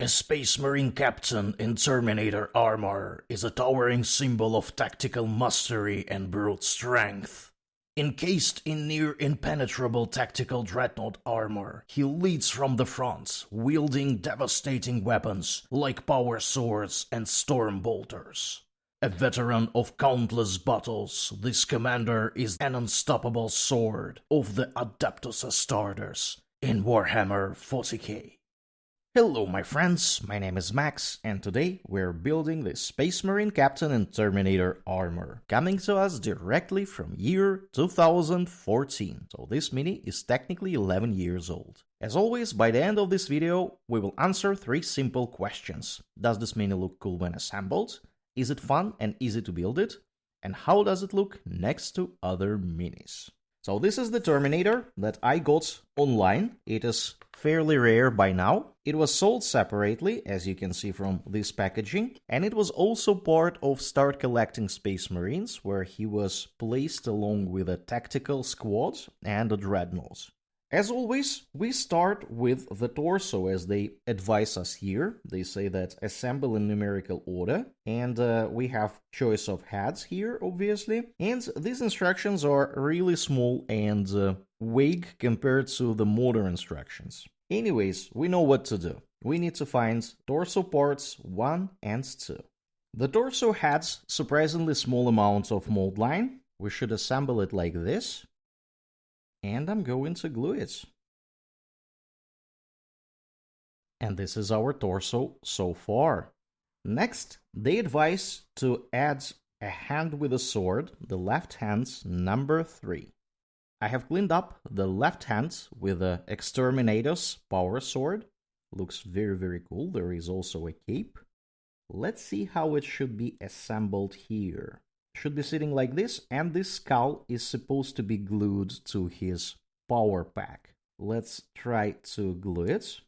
A Space Marine captain in Terminator Armour is a towering symbol of tactical mastery and brute strength. Encased in near-impenetrable Tactical Dreadnought Armour, he leads from the front, wielding devastating weapons like power swords and storm bolters. A veteran of countless battles, this commander is an unstoppable sword of the Adeptus Astartes in Warhammer 40k. Hello my friends, my name is Max, and today we're building the Space Marine Captain in Terminator Armour, coming to us directly from year 2014, so this mini is technically 11 years old. As always, by the end of this video, we will answer 3 simple questions. Does this mini look cool when assembled? Is it fun and easy to build it? And how does it look next to other minis? So this is the Terminator that I got online. It is fairly rare by now. It was sold separately, as you can see from this packaging, and it was also part of Start Collecting Space Marines, where he was placed along with a tactical squad and a dreadnought. As always, we start with the torso, as they advise us here. They say that assemble in numerical order, and we have choice of heads here, obviously. And these instructions are really small and vague compared to the modern instructions. Anyways, we know what to do. We need to find torso parts 1 and 2. The torso has surprisingly small amounts of mold line. We should assemble it like this. And I'm going to glue it. And this is our torso so far. Next, they advise to add a hand with a sword, the left hand's number 3. I have cleaned up the left hand with the Exterminator's power sword. Looks very cool. There is also a cape. Let's see how it should be assembled here. Should be sitting like this, and this skull is supposed to be glued to his power pack. Let's try to glue it.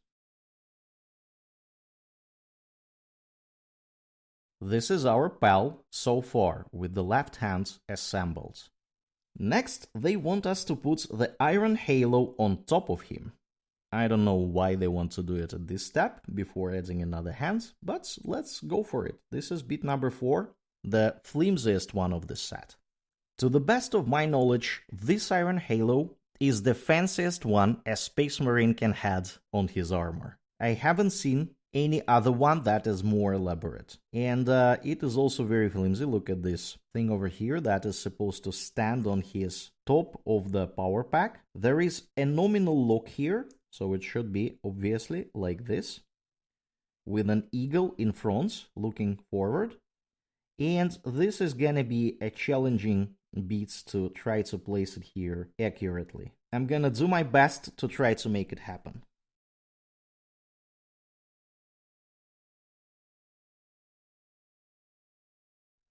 This is our pal so far, with the left hand assembled. Next, they want us to put the iron halo on top of him. I don't know why they want to do it at this step before adding another hand, but let's go for it. This is bit number 4. The flimsiest one of the set. To the best of my knowledge, this iron halo is the fanciest one a Space Marine can have on his armor. I haven't seen any other one that is more elaborate. And it is also very flimsy. Look at this thing over here that is supposed to stand on his top of the power pack. There is a nominal lock here, so it should be obviously like this, with an eagle in front looking forward. And this is gonna be a challenging bit to try to place it here accurately. I'm gonna do my best to try to make it happen.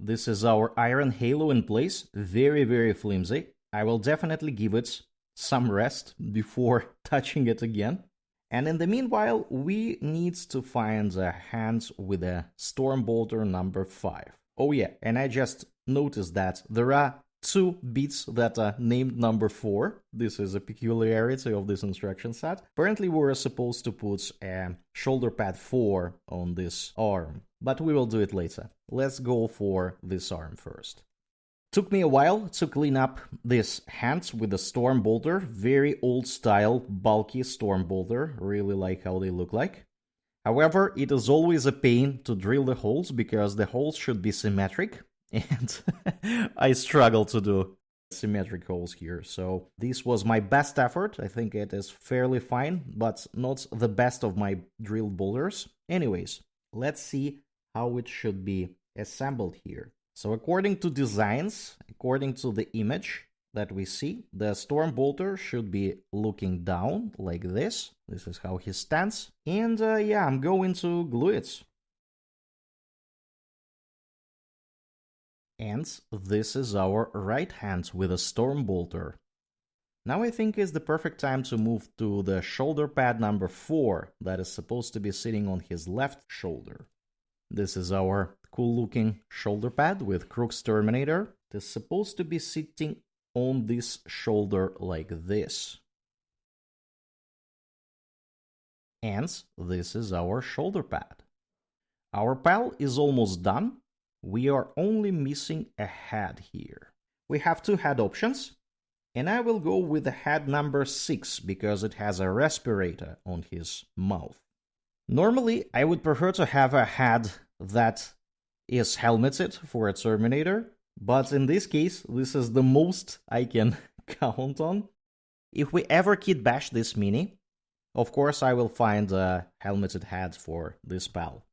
This is our iron halo in place, very flimsy. I will definitely give it some rest before touching it again. And in the meanwhile, we need to find a hand with a storm bolter number 5. Oh yeah, and I just noticed that there are 2 bits that are named number 4. This is a peculiarity of this instruction set. Apparently we were supposed to put a shoulder pad 4 on this arm, but we will do it later. Let's go for this arm first. Took me a while to clean up this hand with the storm bolter. Very old style, bulky storm bolter. Really like how they look like. However, it is always a pain to drill the holes because the holes should be symmetric, and I struggle to do symmetric holes here. So this was my best effort. I think it is fairly fine, but not the best of my drilled boulders. Anyways, let's see how it should be assembled here. So according to designs, according to the image that we see, the storm bolter should be looking down like this. This is how he stands. And yeah, I'm going to glue it. And this is our right hand with a storm bolter. Now I think is the perfect time to move to the shoulder pad number 4 that is supposed to be sitting on his left shoulder. This is our cool looking shoulder pad with Crook's Terminator. It is supposed to be sitting on this shoulder like this. And this is our shoulder pad. Our pal is almost done. We are only missing a head here. We have 2 head options, and I will go with the head number 6 because it has a respirator on his mouth. Normally, I would prefer to have a head that is helmeted for a Terminator, but in this case, this is the most I can count on. If we ever kit bash this mini, of course I will find a helmeted head for this pal.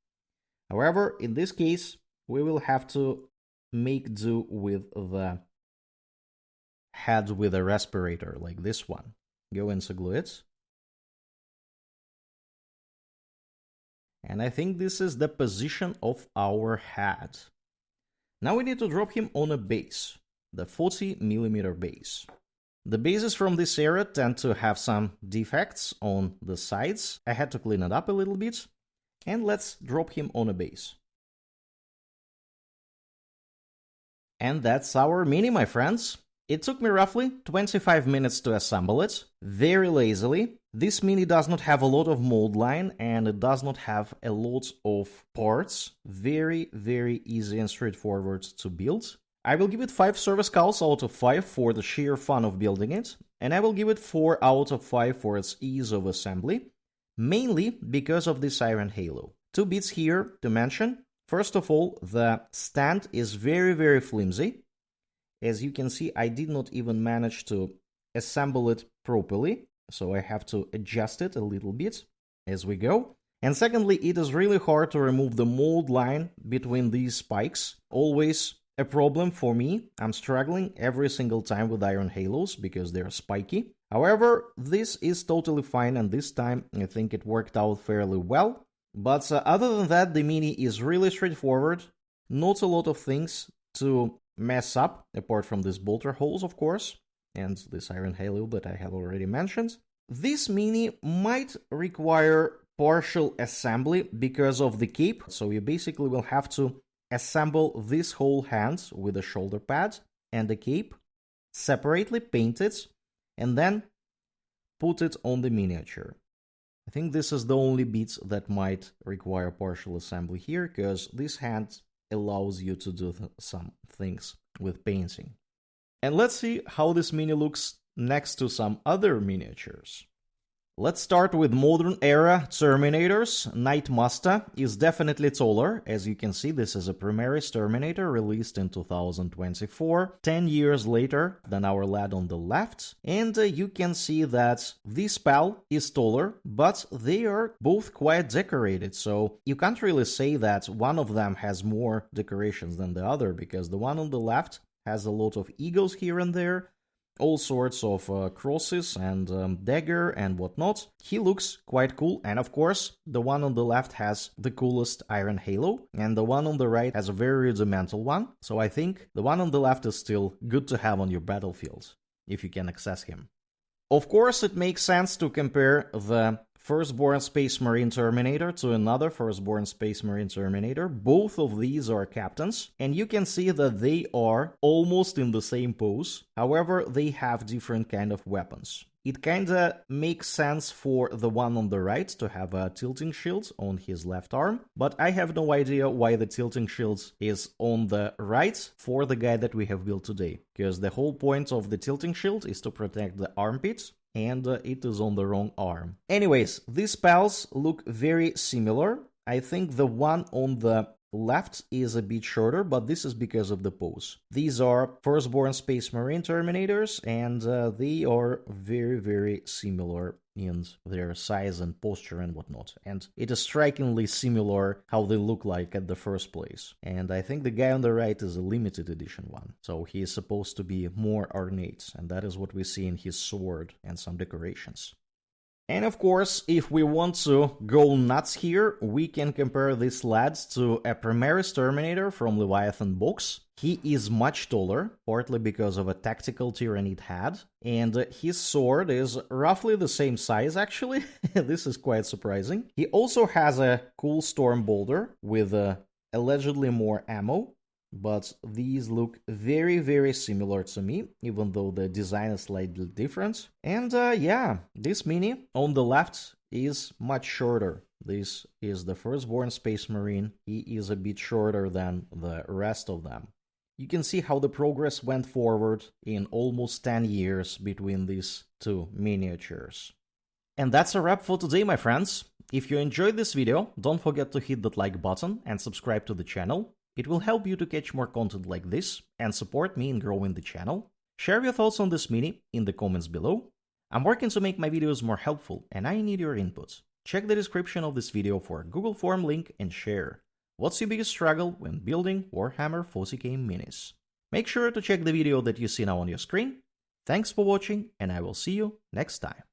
However, in this case, we will have to make do with the head with a respirator, like this one. Go into glue it. And I think this is the position of our head. Now we need to drop him on a base, the 40mm base. The bases from this area tend to have some defects on the sides. I had to clean it up a little bit. And let's drop him on a base. And that's our mini, my friends. It took me roughly 25 minutes to assemble it, very lazily. This mini does not have a lot of mold line and it does not have a lot of parts. Very, very easy and straightforward to build. I will give it 5 service cows out of 5 for the sheer fun of building it, and I will give it 4 out of 5 for its ease of assembly, mainly because of this iron halo. 2 bits here to mention. First of all, the stand is very, very flimsy. As you can see, I did not even manage to assemble it properly, so I have to adjust it a little bit as we go. And secondly, it is really hard to remove the mold line between these spikes. Always a problem for me. I'm struggling every single time with iron halos because they're spiky. However, this is totally fine, and this time I think it worked out fairly well. But other than that, the mini is really straightforward. Not a lot of things to mess up, apart from these bolter holes, of course, and this iron halo that I have already mentioned. This mini might require partial assembly because of the cape, so you basically will have to assemble this whole hand with the shoulder pad and the cape, separately paint it, and then put it on the miniature. I think this is the only bit that might require partial assembly here, because this hand allows you to do some things with painting. And let's see how this mini looks next to some other miniatures. Let's start with modern era Terminators. Knight Master is definitely taller. As you can see, this is a Primaris Terminator released in 2024, 10 years later than our lad on the left. And you can see that this pal is taller, but they are both quite decorated. So you can't really say that one of them has more decorations than the other, because the one on the left has a lot of eagles here and there, all sorts of crosses and dagger and whatnot. He looks quite cool, and of course the one on the left has the coolest iron halo, and the one on the right has a very rudimental one, so I think the one on the left is still good to have on your battlefield, if you can access him. Of course, it makes sense to compare the Firstborn Space Marine Terminator to another Firstborn Space Marine Terminator. Both of these are captains, and you can see that they are almost in the same pose. However, they have different kind of weapons. It kinda makes sense for the one on the right to have a tilting shield on his left arm, but I have no idea why the tilting shield is on the right for the guy that we have built today, because the whole point of the tilting shield is to protect the armpits, and it is on the wrong arm. Anyways, these pals look very similar. I think the one on the left is a bit shorter, but this is because of the pose. These are Firstborn Space Marine Terminators, and they are very, very similar in their size and posture and whatnot. And it is strikingly similar how they look like at the first place. And I think the guy on the right is a limited edition one, so he is supposed to be more ornate, and that is what we see in his sword and some decorations. And of course, if we want to go nuts here, we can compare this lad to a Primaris Terminator from Leviathan box. He is much taller, partly because of a tactical Tyranid head, and his sword is roughly the same size actually. This is quite surprising. He also has a cool storm boulder with allegedly more ammo, but these look very, very similar to me, even though the design is slightly different. And yeah, this mini on the left is much shorter. This is the firstborn Space Marine. He is a bit shorter than the rest of them. You can see how the progress went forward in almost 10 years between these two miniatures. And that's a wrap for today, my friends. If you enjoyed this video, don't forget to hit that like button and subscribe to the channel. It will help you to catch more content like this and support me in growing the channel. Share your thoughts on this mini in the comments below. I'm working to make my videos more helpful and I need your input. Check the description of this video for a Google form link and share. What's your biggest struggle when building Warhammer 40k minis? Make sure to check the video that you see now on your screen. Thanks for watching and I will see you next time.